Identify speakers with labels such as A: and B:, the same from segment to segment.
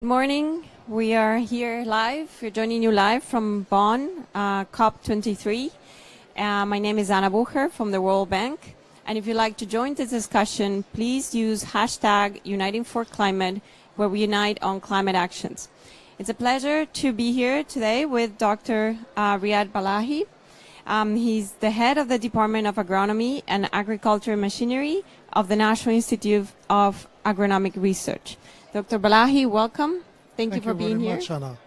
A: Good morning. We are here live. We're joining you live from Bonn, COP23. My name is Anna Bucher from the World Bank. And if you'd like to join this discussion, please use hashtag Uniting for Climate, where we unite on climate actions. It's a pleasure to be here today with Dr. Riad Balaghi. He's the head of the Department of Agronomy and Agriculture Machinery of the National Institute of Agronomic Research. Dr. Balaghi, welcome. Thank you for being here.
B: Thank you very much, Anna.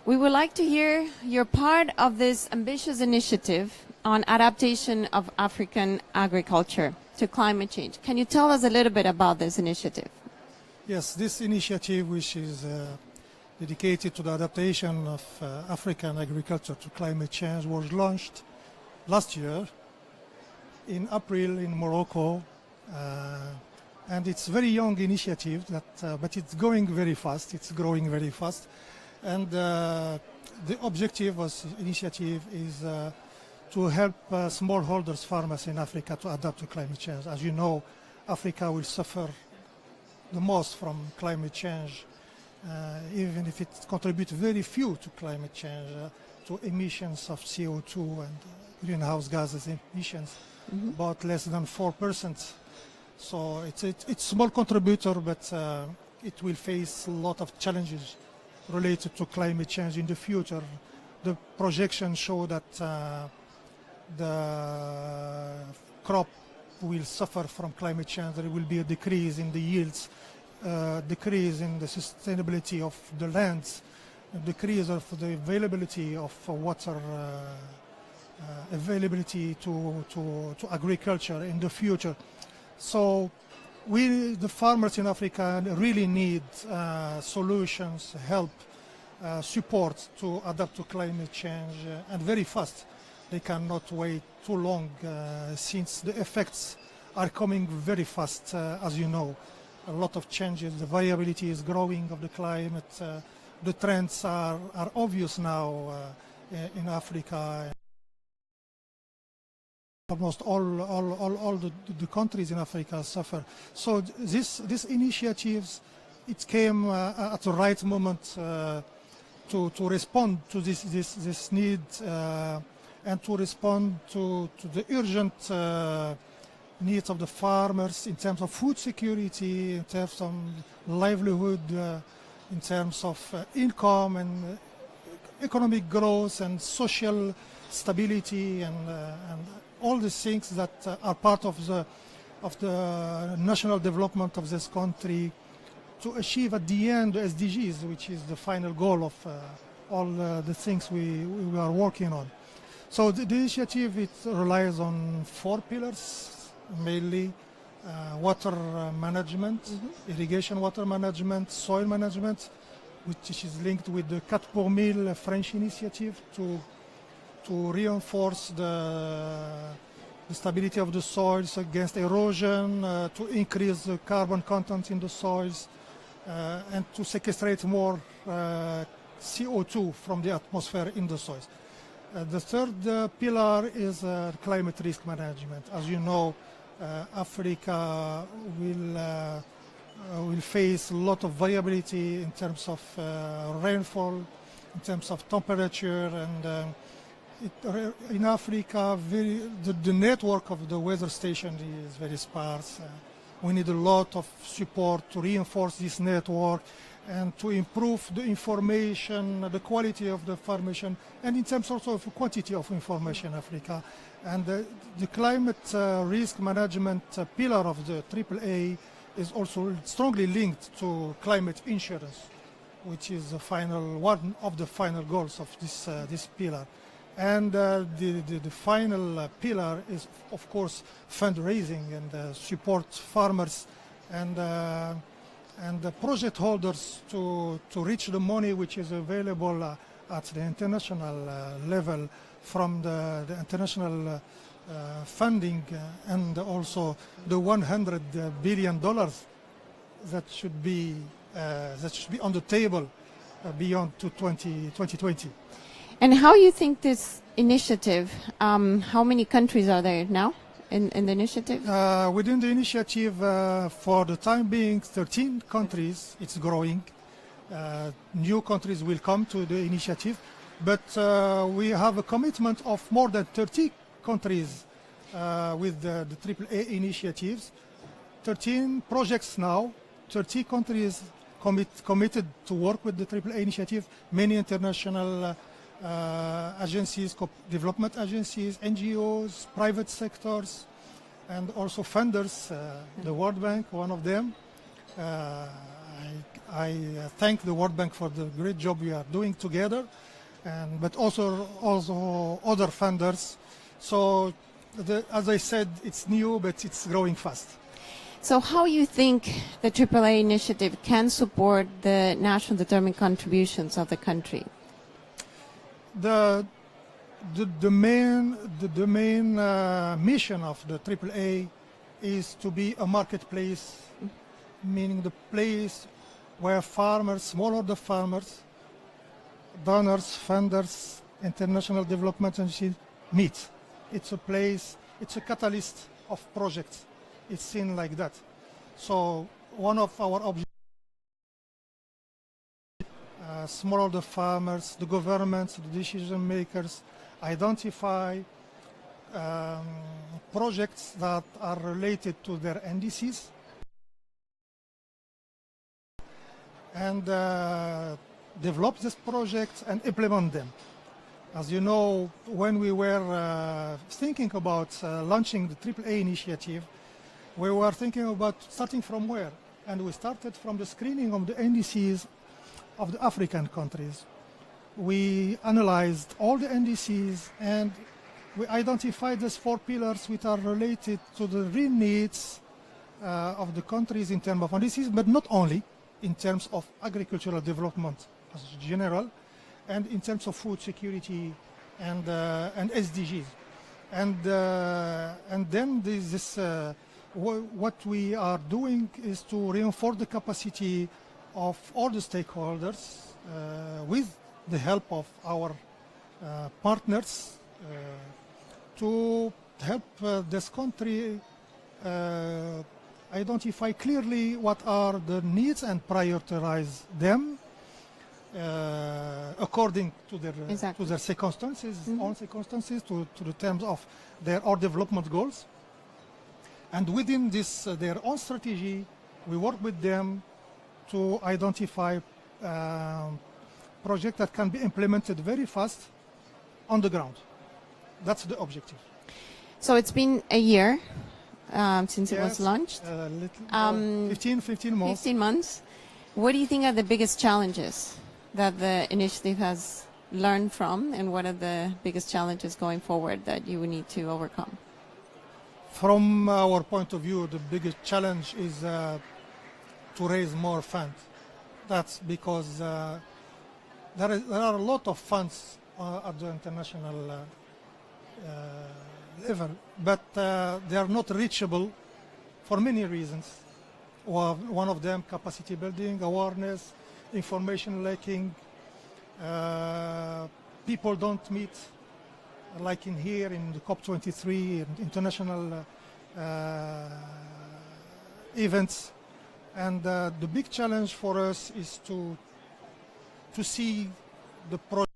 A: We would like to hear your part of this ambitious initiative on adaptation of African agriculture to climate change. Can you tell us a little bit about this initiative?
B: Yes, this initiative, which is dedicated to the adaptation of African agriculture to climate change, was launched last year in April in Morocco. And it's a very young initiative, but it's going very fast. It's growing very fast. And the objective of the initiative is to help smallholders, farmers in Africa to adapt to climate change. As you know, Africa will suffer the most from climate change, even if it contributes very few to climate change, to emissions of CO2 and greenhouse gases emissions, about less than 4%. So it's a small contributor, but it will face a lot of challenges related to climate change in the future. The projections show that the crop will suffer from climate change. There will be a decrease in the yields, decrease in the sustainability of the lands, a decrease of the availability of water, availability to agriculture in the future. So we, the farmers in Africa, really need solutions, help, support to adapt to climate change, and very fast. They cannot wait too long since the effects are coming very fast, as you know. A lot of changes, the variability is growing of the climate. The trends are obvious now in Africa. Almost all the countries in Africa suffer. So this initiatives, it came at the right moment to respond to this need and to respond to the urgent needs of the farmers in terms of food security, in terms of livelihood, in terms of income and economic growth and social stability and all the things that are part of the national development of this country to achieve at the end the SDGs, which is the final goal of all the things we are working on. So the initiative, it relies on 4 pillars, mainly water management, irrigation water management, soil management, which is linked with the 4 pour 1000 French initiative to reinforce the stability of the soils against erosion, to increase the carbon content in the soils, and to sequestrate more CO2 from the atmosphere in the soils. The third pillar is climate risk management. As you know, Africa will face a lot of variability in terms of rainfall, in terms of temperature, and in Africa, the network of the weather station is very sparse. We need a lot of support to reinforce this network and to improve the information, the quality of the information, and in terms also of quantity of information in Africa. And the climate risk management pillar of the AAA is also strongly linked to climate insurance, which is one of the final goals of this pillar. And the final pillar is, of course, fundraising and support farmers and the project holders to reach the money which is available at the international level from the international funding, and also the $100 billion that should be on the table beyond 2020.
A: And how you think this initiative, how many countries are there now in the initiative?
B: Within the initiative, for the time being, 13 countries, it's growing. new countries will come to the initiative, but we have a commitment of more than 30 countries with the AAA initiatives, 13 projects now, 30 countries committed to work with the AAA initiative, many international agencies, development agencies, NGOs, private sectors, and also funders, the World Bank, one of them. I thank the World Bank for the great job we are doing together, but also other funders. So, as I said, it's new, but it's growing fast.
A: So how you think the AAA initiative can support the national determined contributions of the country?
B: The main mission of the AAA is to be a marketplace, meaning the place where farmers, smallholder farmers, donors, funders, international development agencies meet. It's a place, it's a catalyst of projects. It's seen like that. So one of our objectives, smallholder farmers, the governments, the decision makers, identify projects that are related to their NDCs and develop these projects and implement them. As you know, when we were thinking about launching the AAA initiative, we were thinking about starting from where? And we started from the screening of the NDCs of the African countries. We analyzed all the NDCs and we identified these 4 pillars which are related to the real needs of the countries in terms of NDCs, but not only in terms of agricultural development as general, and in terms of food security and SDGs. And then what we are doing is to reinforce the capacity of all the stakeholders with the help of our partners to help this country identify clearly what are the needs and prioritize them according to their circumstances, own circumstances, to the terms of their own development goals. And within this, their own strategy, we work with them to identify projects that can be implemented very fast on the ground. That's the objective.
A: So it's been a year since it was launched.
B: 15 months.
A: 15 months. What do you think are the biggest challenges that the initiative has learned from, and what are the biggest challenges going forward that you will need to overcome?
B: From our point of view, the biggest challenge is to raise more funds. That's because there are a lot of funds at the international level, but they are not reachable for many reasons. One of them, capacity building, awareness, information lacking. People don't meet, like in here in the COP23 and international events. And the big challenge for us is to see the project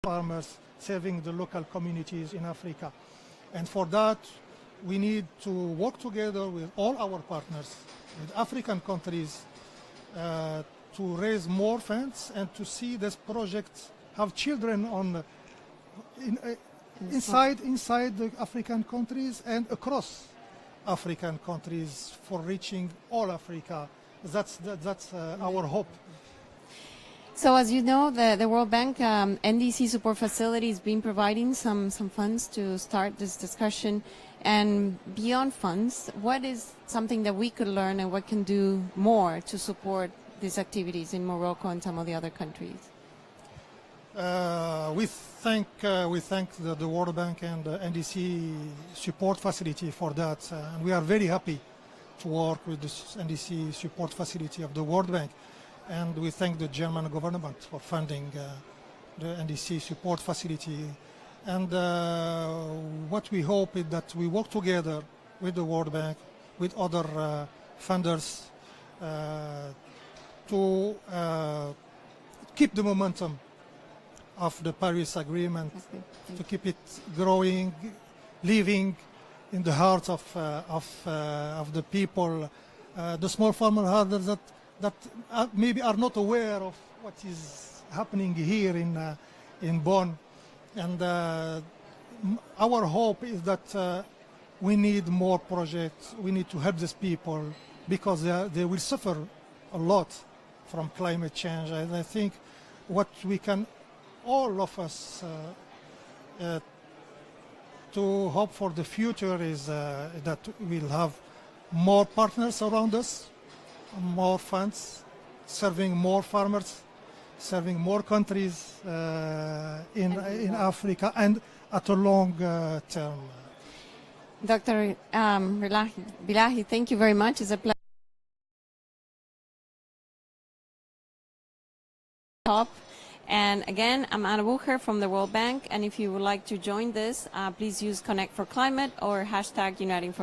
B: farmers serving the local communities in Africa. And for that, we need to work together with all our partners, with African countries, to raise more funds and to see this project have children inside the African countries and across African countries for reaching all Africa. That's our hope.
A: So as you know, the World Bank NDC support facility has been providing some funds to start this discussion. And beyond funds, what is something that we could learn and what can do more to support these activities in Morocco and some of the other countries?
B: We thank the World Bank and the NDC support facility for that. And we are very happy to work with this NDC support facility of the World Bank. And we thank the German government for funding the NDC support facility. And what we hope is that we work together with the World Bank, with other funders, to keep the momentum of the Paris Agreement, to keep it growing, living in the hearts of the people, the small farmer herders that maybe are not aware of what is happening here in Bonn. And our hope is that we need more projects. We need to help these people because they will suffer a lot from climate change. And I think what we can, all of us, to hope for the future is that we'll have more partners around us, more funds, serving more farmers, serving more countries in Africa and at a long term.
A: Dr. Balaghi, thank you very much. It's a pleasure. And again, I'm Anna Bucher from the World Bank. And if you would like to join this, please use Connect for Climate or hashtag Uniting for